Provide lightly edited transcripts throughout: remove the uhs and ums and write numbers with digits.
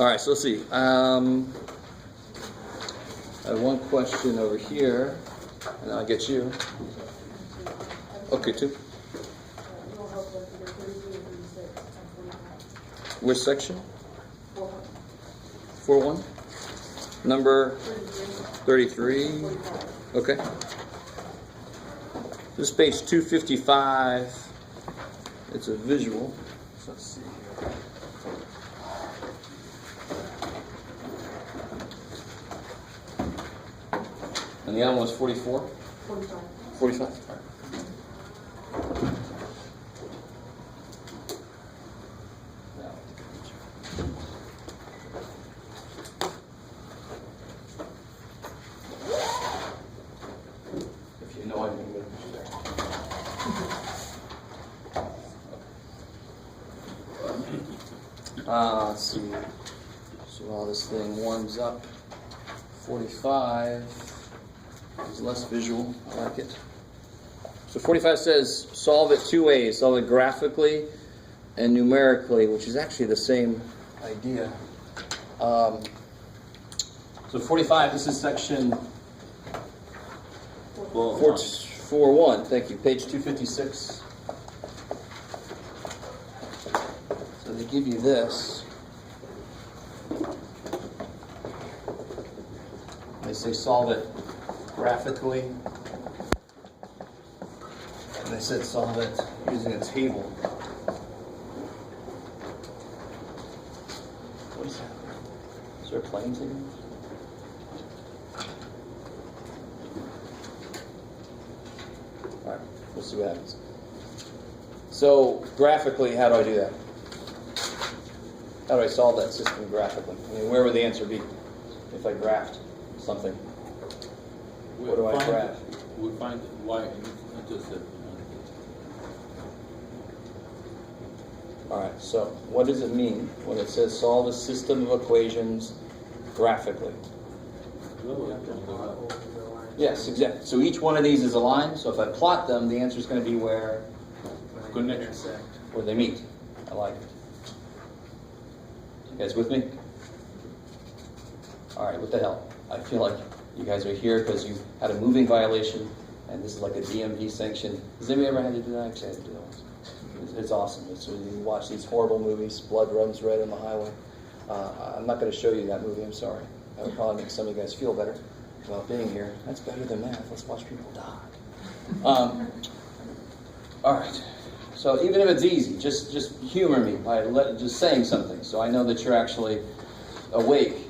All right, so let's see. I have one question over here, and I'll get you. Okay, two. Which section? 4-1. Number 33. Okay. This is page 255. It's a visual. So let's see here. And the other one was 44? 45. 45? All right. If you know, I can move there. Let's see. So while this thing warms up, 45 is less visual. I like it. So 45 says solve it two ways. Solve it graphically and numerically, which is actually the same idea. So 45, this is section 4.1. Thank you. Page 256. So they give you this. They say solve it graphically. And they said solve it using a table. What is that? Is there a plane signal? All right, we'll see what happens. So graphically, how do I do that? How do I solve that system graphically? I mean, where would the answer be if I graphed something? What do I graph? We find y-intercept. All right, so what does it mean when it says solve a system of equations graphically? Yes, exactly. So each one of these is a line. So if I plot them, the answer is going to be where they meet. I like it. You guys with me? All right, what the hell? I feel like you guys are here because you had a moving violation, and this is like a DMV sanction. Has anybody ever had to do that? Actually, I had to do that once. It's awesome. It's when you watch these horrible movies, blood runs red on the highway. I'm not going to show you that movie, I'm sorry. That would probably make some of you guys feel better about being here. That's better than math. Let's watch people die. All right. So even if it's easy, just humor me by just saying something so I know that you're actually awake.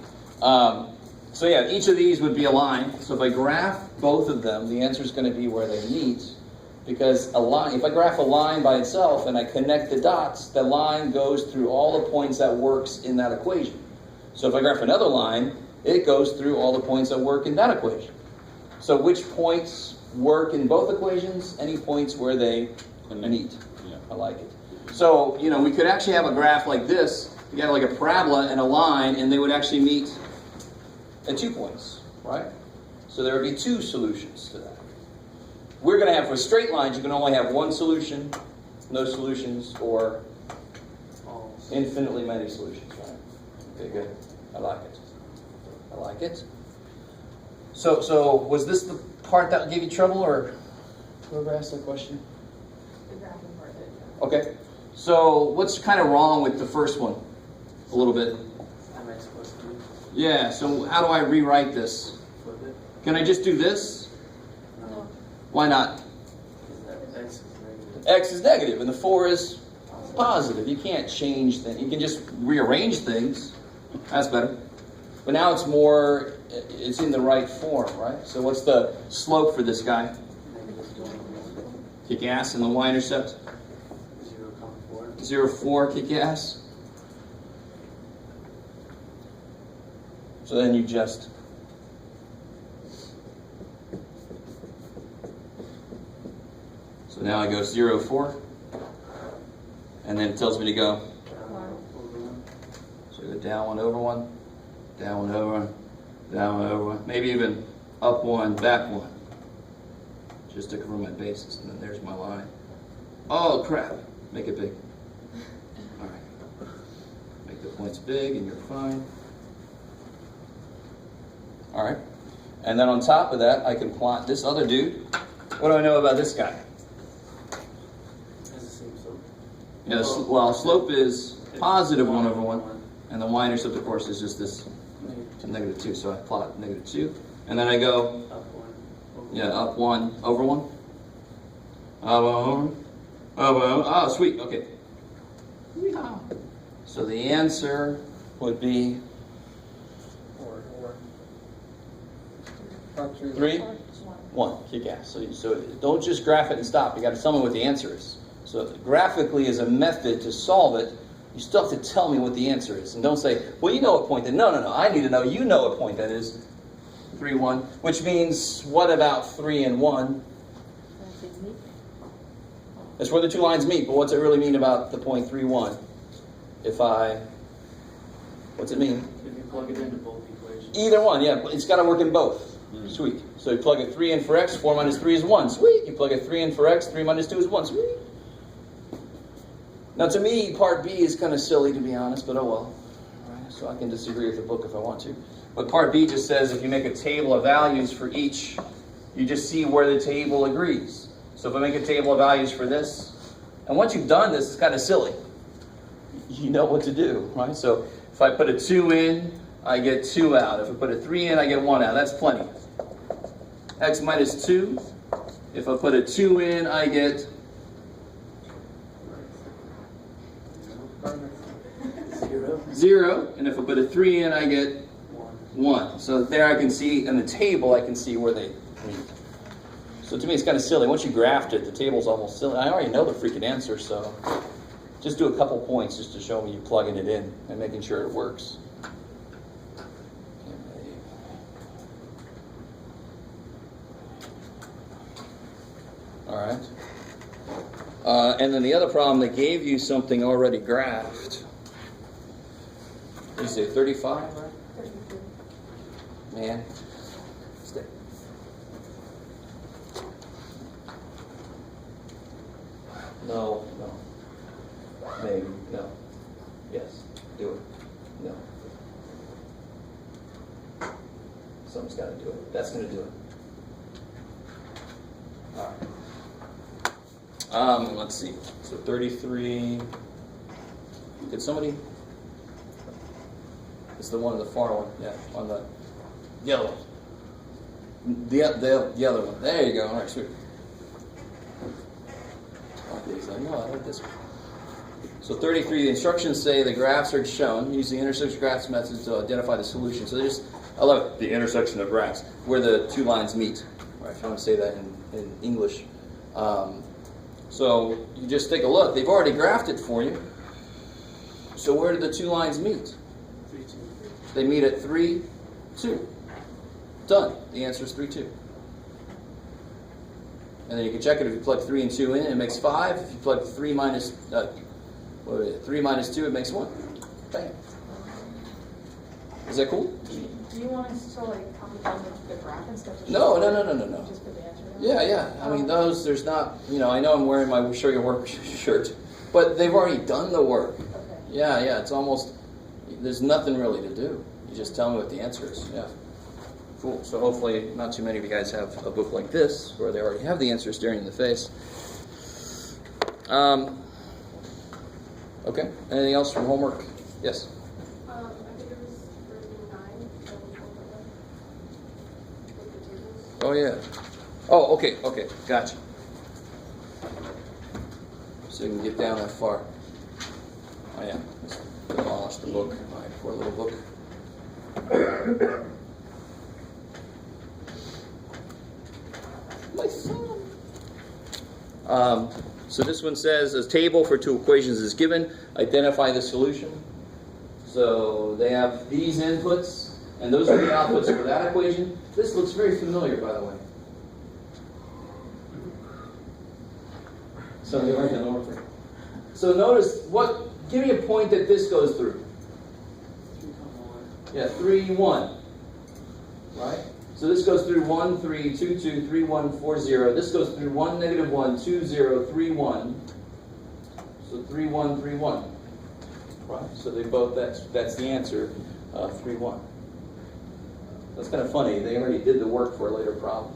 So yeah, each of these would be a line. So if I graph both of them, the answer is going to be where they meet. Because a line, if I graph a line by itself and I connect the dots, the line goes through all the points that works in that equation. So if I graph another line, it goes through all the points that work in that equation. So which points work in both equations? Any points where they meet. Yeah. I like it. So, we could actually have a graph like this. You have like a parabola and a line, and they would actually meet at 2 points, right? So there would be 2 solutions to that. We're going to have, for straight lines, you can only have one solution, no solutions, or infinitely many solutions, right? Okay, good. I like it. I like it. So was this the part that gave you trouble, or whoever asked that question? The graphing part did. Okay. So what's kind of wrong with the first one? A little bit. Am I supposed to? Yeah, so how do I rewrite this? Flip it? Can I just do this? No. Why not? Because X is negative. X is negative and the 4 is positive. You can't change things. You can just rearrange things. That's better. But now it's in the right form, right? So what's the slope for this guy? Kick ass, and the y-intercept? 0, 0, 4, kick ass. So then you just so now I go 0, 4, and then it tells me to go. So I go down 1 over 1, down 1 over 1, down 1 over 1, maybe even up 1, back 1, just to cover my bases, and then there's my line. Oh crap! Make it big. All right. Make the point's big and you're fine. All right. And then on top of that, I can plot this other dude. What do I know about this guy? Has the same slope. Yeah, well, slope is positive 1 over 1. And the y-intercept, of course, is just this to negative 2. So I plot negative 2. And then I go, Up 1. Over yeah, up 1, over 1. Oh, sweet, okay. So the answer would be Or. 3, 1. Kick ass. So don't just graph it and stop. You got to tell me what the answer is. So graphically is a method to solve it. You still have to tell me what the answer is. And don't say, well, you know what point that. No. I need to know you know what point that is. 3, 1. Which means, what about 3 and 1? That's where the two lines meet. But what's it really mean about the point 3, 1? What's it mean? If you plug it into both equations. Either one, yeah. It's got to work in both. Sweet. So you plug a 3 in for x, 4 minus 3 is 1. Sweet. You plug a 3 in for x, 3 minus 2 is 1. Sweet. Now to me, part B is kind of silly, to be honest, but oh well. Right, so I can disagree with the book if I want to. But part B just says if you make a table of values for each, you just see where the table agrees. So if I make a table of values for this, and once you've done this, it's kind of silly. You know what to do, right? So if I put a 2 in, I get 2 out. If I put a 3 in, I get 1 out. That's plenty. X minus 2. If I put a 2 in, I get 0. And if I put a 3 in, I get 1. So there I can see, in the table, I can see where they meet. So to me, it's kind of silly. Once you graphed it, the table's almost silly. I already know the freaking answer, so just do a couple points just to show me you plugging it in and making sure it works. All right. And then the other problem, they gave you something already graphed. What did you say, 35, right? 32. Man. Stay. No. Maybe. No. Yes. Do it. No. Something's got to do it. That's going to do it. All right. Let's see. So 33. Did somebody? It's the one, the far one. Yeah, on the yellow. The other one. There you go. All right, sweet. I know, I like this one. So 33, the instructions say the graphs are shown. Use the intersection graphs method to identify the solution. So I love it, the intersection of graphs, where the two lines meet. Right, if you want to say that in English. So you just take a look. They've already graphed it for you. So where do the two lines meet? 3, 2. They meet at 3, 2. Done. The answer is 3, 2. And then you can check it if you plug 3 and 2 in, it makes 5. If you plug 3 minus 2, it makes 1. Bam. Is that cool? Do you want us to like comment on the graph and stuff? No. Just put the answer down? Yeah. I mean, those, there's not, I know I'm wearing my Show Your Work shirt, but they've already done the work. Okay. Yeah, it's almost, there's nothing really to do. You just tell me what the answer is. Yeah. Cool. So hopefully not too many of you guys have a book like this where they already have the answer staring in the face. Okay. Anything else from homework? Yes. I think it was 9. Oh yeah. Oh, okay. Gotcha. So you can get down that far. Oh yeah. Let's demolish the book. My poor little book. My phone. So this one says a table for two equations is given. Identify the solution. So they have these inputs, and those are the outputs for that equation. This looks very familiar, by the way. So they already done the work. So notice give me a point that this goes through. 3, 1. Yeah, 3, 1. Right? So this goes through 1, 3, 2, 2, 3, 1, 4, 0. This goes through 1, negative 1, 2, 0, 3, 1. So 3, 1, 3, 1. Right. So they both. That's the answer. 3-1. That's kind of funny. They already did the work for a later problem.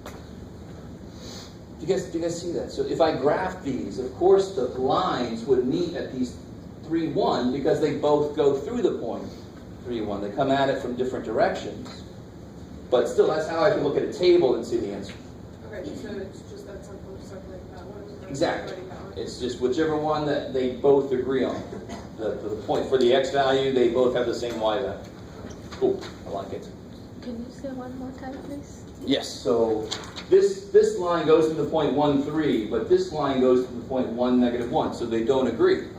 Do you guys see that? So if I graph these, of course the lines would meet at these 3-1 because they both go through the point 3-1. They come at it from different directions. But still, that's how I can look at a table and see the answer. Okay, so it's just that simple, stuff like that one. Exactly. It's just whichever one that they both agree on. The point for the x value, they both have the same y value. Cool. I like it. Can you say one more time, please? Yes. So this line goes to the point 1, 3, but this line goes to the point 1, -1. So they don't agree.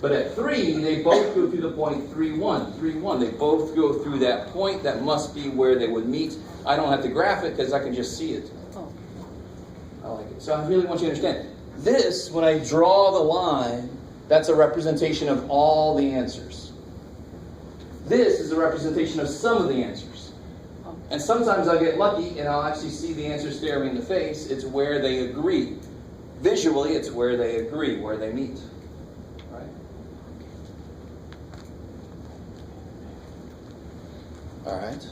But at 3, they both go through the point 3, 1, 3, 1. They both go through that point. That must be where they would meet. I don't have to graph it because I can just see it. Oh. I like it. So I really want you to understand. This, when I draw the line, that's a representation of all the answers. This is a representation of some of the answers. And sometimes I'll get lucky and I'll actually see the answer stare me in the face. It's where they agree. Visually, it's where they agree, where they meet. Right? All right.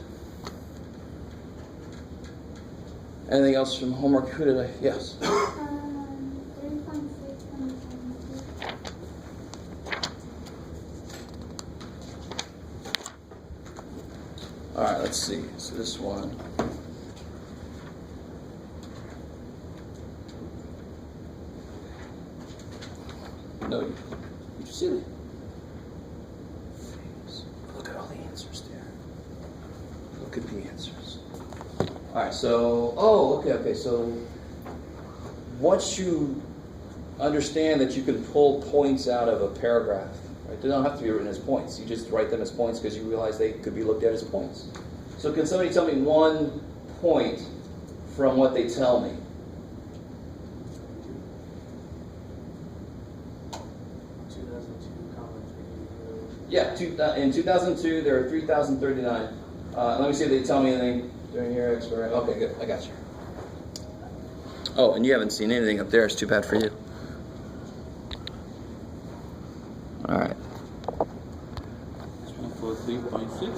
Anything else from homework? Who did I? Yes. 3.6 and 72. All right, let's see. So this one. No, you silly. Look at all the answers there. Look at the answers. All right, so, okay. So once you understand that you can pull points out of a paragraph, right? They don't have to be written as points. You just write them as points because you realize they could be looked at as points. So can somebody tell me one point from what they tell me? 2002, comma 3. Yeah, in 2002, there are 3,039. Let me see if they tell me anything during your experiment. Okay, good. I got you. Oh, and you haven't seen anything up there. It's too bad for you. All right. This one for 3.6.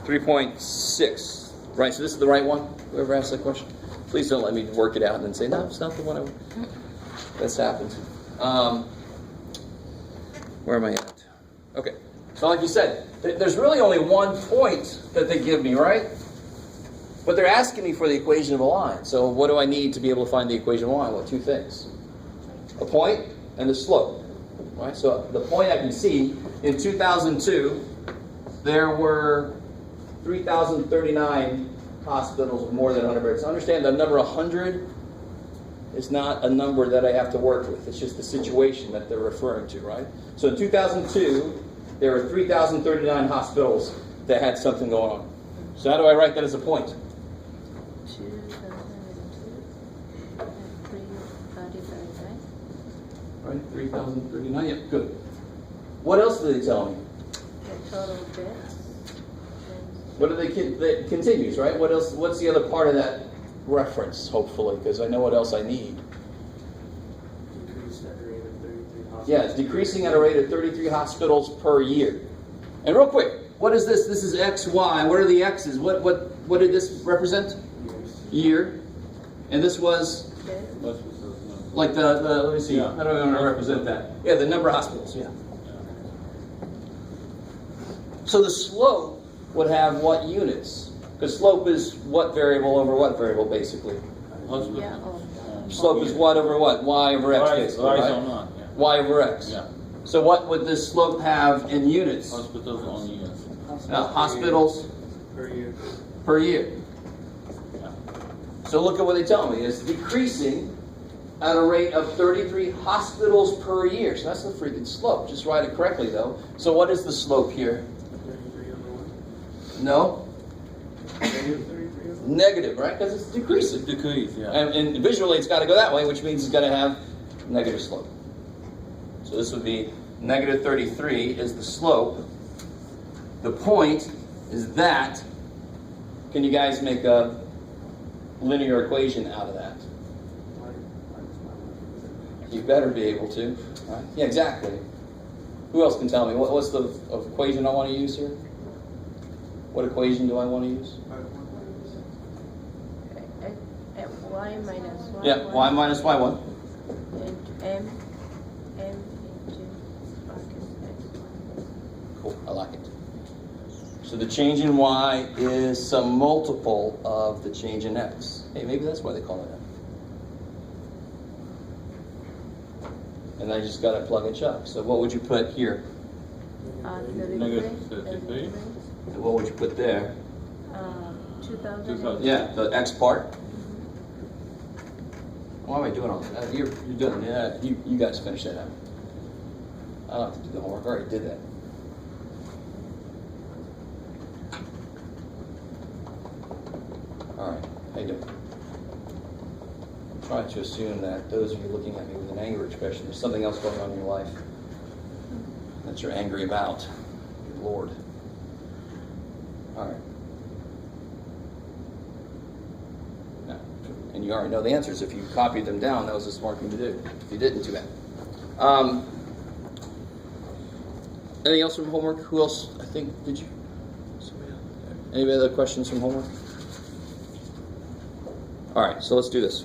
3.6. Right, so this is the right one? Whoever asked that question? Please don't let me work it out and then say, no, it's not the one I... That's happened. Where am I at? Okay. So like you said, there's really only one point that they give me, right? But they're asking me for the equation of a line. So what do I need to be able to find the equation of a line? Well, two things. A point and the slope. Right? So the point I can see, in 2002, there were 3,039 hospitals with more than 100 beds. Understand the number 100 is not a number that I have to work with. It's just the situation that they're referring to, right? So in 2002, there were 3,039 hospitals that had something going on. So how do I write that as a point? 2002 and 335, right? Right, 3,039. Yep, good. What else do they tell me? The total beds. What do that continues, right? What else? What's the other part of that reference? Hopefully, because I know what else I need. Decrease at a rate of 33 hospitals. Yeah, it's decreasing at a rate of 33 hospitals per year. And real quick, what is this? This is X, Y. What are the X's? What did this represent? Year. And this was like the let me see. Yeah. How do I want to represent that? Yeah, the number of hospitals. Yeah. So the slope would have what units? Because slope is what variable over what variable, basically. Hospital. Yeah, oh. Slope is what over what? Y over X, basically, Rise right? or not, yeah. Y over X. Yeah. So what would this slope have in units? Hospitals on units. Hospitals Per year. per year. Yeah. So look at what they tell me. It's decreasing at a rate of 33 hospitals per year. So that's the freaking slope. Just write it correctly, though. So what is the slope here? 33 over 1. No? Negative 33 over 1. Negative, right? Because it's decreasing. Decrease, yeah. And visually, it's got to go that way, which means it's got to have negative slope. So this would be negative 33 is the slope. The point is that. Can you guys make a linear equation out of that? You better be able to. Right? Yeah, exactly. Who else can tell me? What's the equation I want to use here? What equation do I want to use? Y minus 1. Yeah, y minus y1. And m into bracket x1. Cool, I like it. So the change in y is some multiple of the change in x. Hey, maybe that's why they call it that. And I just got to plug and chug. So what would you put here? Negative 33. And what would you put there? 2000. Yeah, the x part. Why am I doing all that? You're doing it. You guys finish that out. I don't have to do the homework. I already did that. All right. How you doing? I'm trying to assume that those of you looking at me with an angry expression, there's something else going on in your life that you're angry about. Good Lord. All right. Now, and you already know the answers. If you copied them down, that was a smart thing to do. If you didn't, too bad. Anything else from homework? Who else? I think, did you? Any other questions from homework? All right, so let's do this.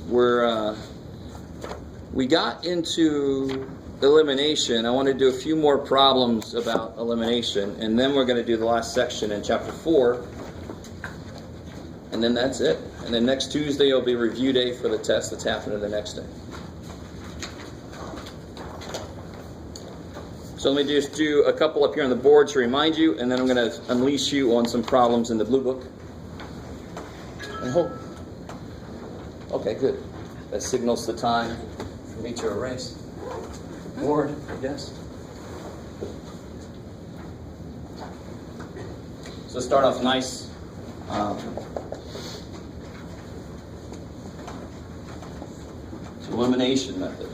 We got into elimination. I want to do a few more problems about elimination, and then we're going to do the last section in chapter 4, and then that's it. And then next Tuesday will be review day for the test that's happening the next day. So let me just do a couple up here on the board to remind you, and then I'm going to unleash you on some problems in the blue book. And hope. Okay, good. That signals the time for me to erase. Board, yes. So start off nice. It's elimination method.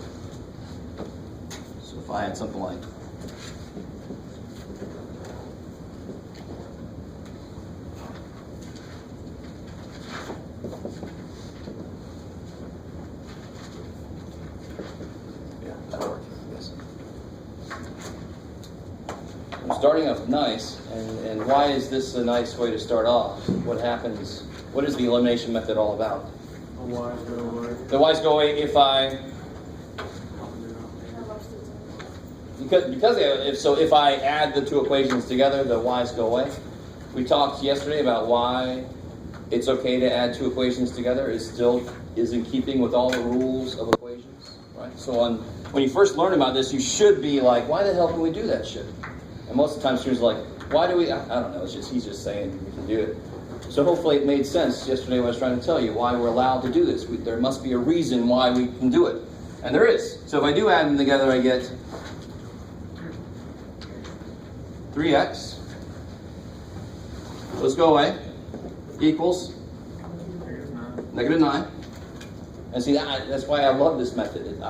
So if I had something like starting off nice, and why is this a nice way to start off? What happens? What is the elimination method all about? The Y's go away. The y's go away if I add the two equations together, the y's go away. We talked yesterday about why it's okay to add two equations together. It still is in keeping with all the rules of equations, right? So when you first learn about this, you should be like, why the hell can we do that shit? And most of the time students are like, why do we, I don't know, he's just saying we can do it. So hopefully it made sense yesterday when I was trying to tell you why we're allowed to do this. There must be a reason why we can do it. And there is. So if I do add them together, I get 3x. Let's go away. Equals -9. And see, that's why I love this method.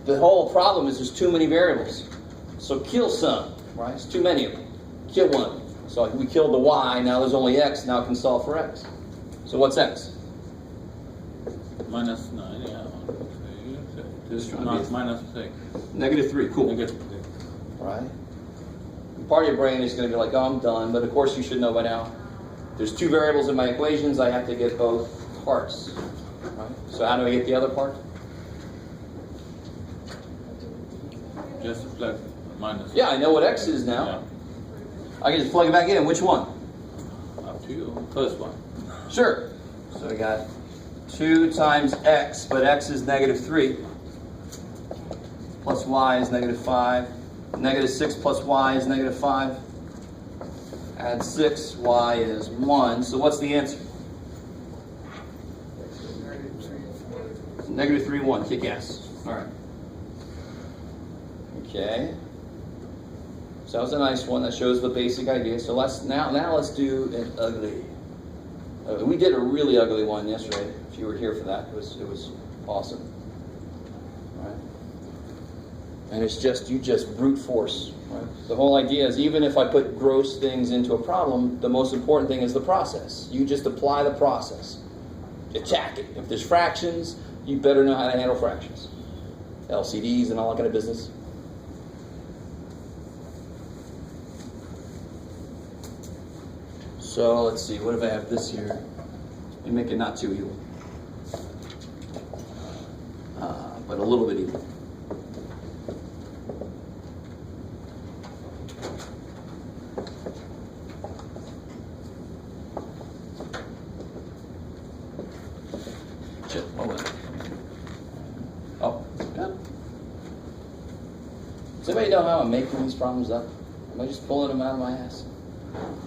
The whole problem is there's too many variables. So kill some. Right? It's too many of them. Kill one of them. So we killed the y, now there's only x, now I can solve for x. So what's x? Minus 9, yeah. Just trying to be Minus 6. -3, cool. Negative 6. Right? Part of your brain is going to be like, oh, I'm done. But of course you should know by now. There's two variables in my equations, I have to get both parts. Right? So how do I get the other part? Just plug minus. Yeah, I know what x is now. Yeah. I can just plug it back in. Which one? Up to you. First one. Sure. So we got 2 times x, but x is -3. Plus y is -5. -6 plus y is -5. Add 6, y is 1. So what's the answer? -3, 1. Kick ass. All right. Okay. So that was a nice one. That shows the basic idea. So now let's do an ugly. We did a really ugly one yesterday. If you were here for that, it was awesome. Right? And it's you just brute force. Right? The whole idea is even if I put gross things into a problem, the most important thing is the process. You just apply the process. Attack it. If there's fractions, you better know how to handle fractions. LCDs and all that kind of business. So let's see, what if I have this here? Let me make it not too evil. But a little bit evil. Shit, hold on. Oh, yeah. Does anybody know how I'm making these problems up? Am I just pulling them out of my ass?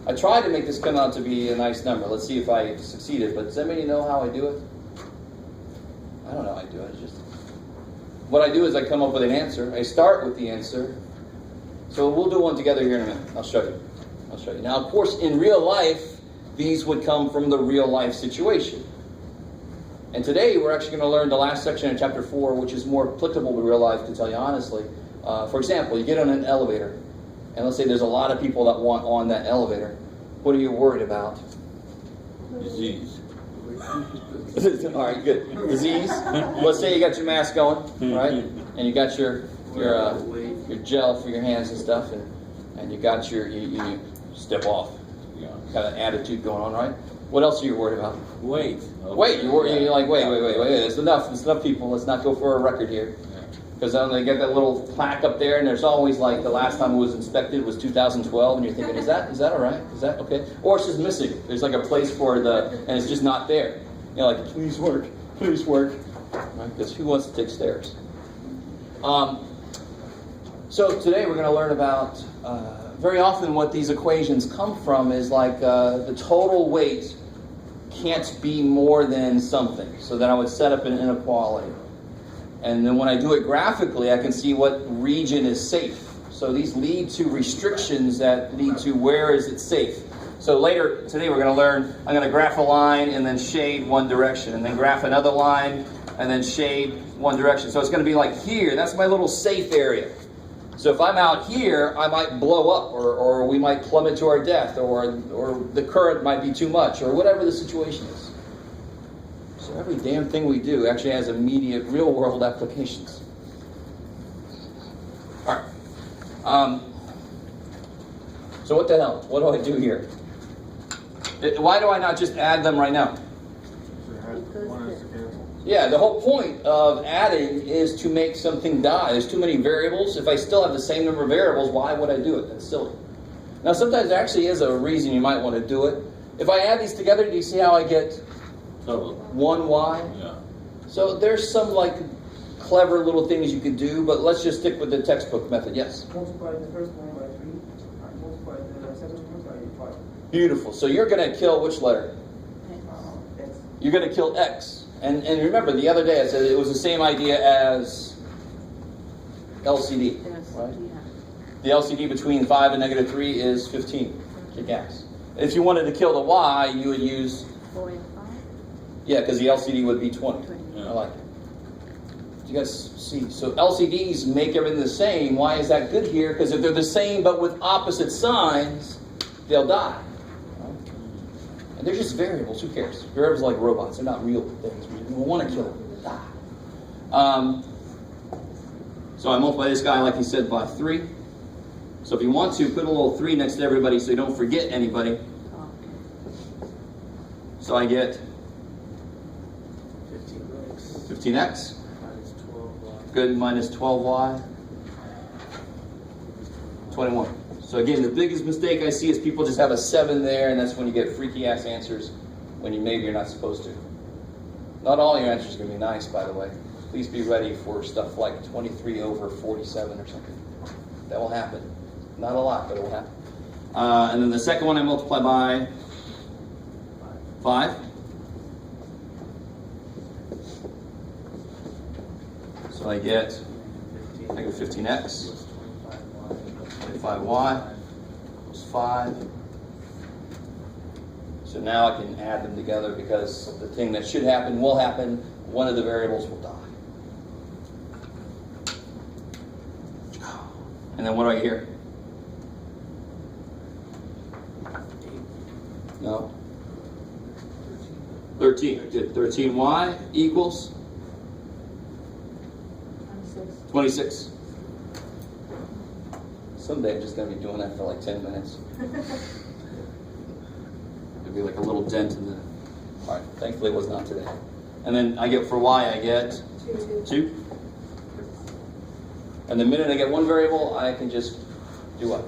I tried to make this come out to be a nice number. Let's see if I succeeded. But does anybody know how I do it? I don't know how I do it. It's just what I do is I come up with an answer. I start with the answer. So we'll do one together here in a minute. I'll show you. Now, of course, in real life, these would come from the real life situation. And today, we're actually going to learn the last section in chapter 4, which is more applicable to real life, to tell you honestly. For example, you get on an elevator, and let's say there's a lot of people that want on that elevator. What are you worried about? Disease. All right, good. Disease. Let's say you got your mask going, right? And you got your gel for your hands and stuff, and you got you step off. Yeah. Got an attitude going on, right? What else are you worried about? Weight. Wait, you're like, wait. There's enough people. Let's not go for a record here. Because they get that little plaque up there, and there's always like the last time it was inspected was 2012, and you're thinking, is that all right? Is that okay? Or it's just missing. There's like a place for and it's just not there. You know, like, please work. Right? Because who wants to take stairs? So today we're going to learn about, very often what these equations come from is like the total weight can't be more than something. So then I would set up an inequality. And then when I do it graphically, I can see what region is safe. So these lead to restrictions that lead to where is it safe. So later today we're going to learn, I'm going to graph a line and then shade one direction, and then graph another line and then shade one direction. So it's going to be like here, that's my little safe area. So if I'm out here, I might blow up, or we might plummet to our death, or the current might be too much, or whatever the situation is. So every damn thing we do actually has immediate real-world applications. All right. So what the hell? What do I do here? Why do I not just add them right now? Yeah, the whole point of adding is to make something die. There's too many variables. If I still have the same number of variables, why would I do it? That's silly. Now, sometimes there actually is a reason you might want to do it. If I add these together, do you see how I get 1y? Yeah. So there's some like clever little things you could do, but let's just stick with the textbook method. Yes? Multiply the first one by 3, and multiply the second one by 5. Beautiful. So you're going to kill which letter? X. You're going to kill x. And remember, the other day I said it was the same idea as LCD, right? The LCD between 5 and negative 3 is 15. Kick ass. If you wanted to kill the y, you would use 4 and 5. Yeah, because the LCD would be 20. Yeah. I like it. You guys see, so LCDs make everything the same. Why is that good here? Because if they're the same but with opposite signs, they'll die. Right? And they're just variables. Who cares? Variables are like robots. They're not real things. We want to kill them. Die. So I multiply this guy, like he said, by 3. So if you want to, put a little 3 next to everybody so you don't forget anybody. So I get 15x. Minus 12y. Good, minus 12y. 21. So again, the biggest mistake I see is people just have a 7 there, and that's when you get freaky ass answers when maybe you're not supposed to. Not all your answers are going to be nice, by the way. Please be ready for stuff like 23 over 47 or something. That will happen. Not a lot, but it will happen. And then the second one I multiply by 5. So I get negative 15x, 25y, equals 5. So now I can add them together because the thing that should happen will happen. One of the variables will die. And then what do I hear? No. 13. Good. 13y equals 26. Someday I'm just going to be doing that for like 10 minutes. be like a little dent in the. All right, thankfully it was not today. And then I get for y, I get 2. And the minute I get one variable, I can just do what?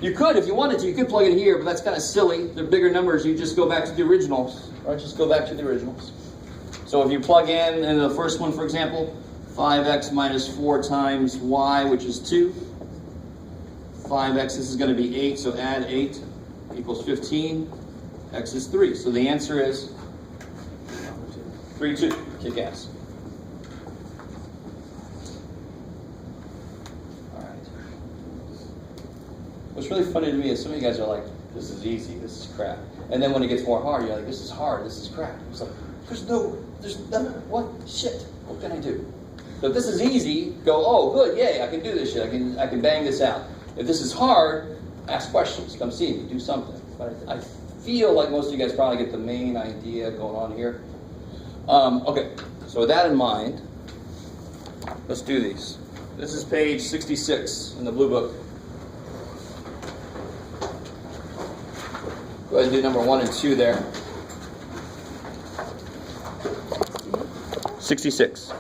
You could, if you wanted to, you could plug it here, but that's kind of silly. They're bigger numbers. You just go back to the originals, right? Just go back to the originals. So if you plug in the first one, for example, 5x minus 4 times y, which is 2. 5x, this is going to be 8, so add 8 equals 15. X is 3. So the answer is 3, 2. Kick ass. All right. What's really funny to me is some of you guys are like, this is easy, this is crap. And then when it gets more hard, you're like, this is hard, this is crap. It's like, there's nothing, what? Shit, what can I do? So if this is easy, go, oh, good, yay, I can do this shit, I can bang this out. If this is hard, ask questions, come see me, do something. But I feel like most of you guys probably get the main idea going on here. Okay, so with that in mind, let's do these. This is page 66 in the blue book. Go ahead and do number 1 and 2 there. 66.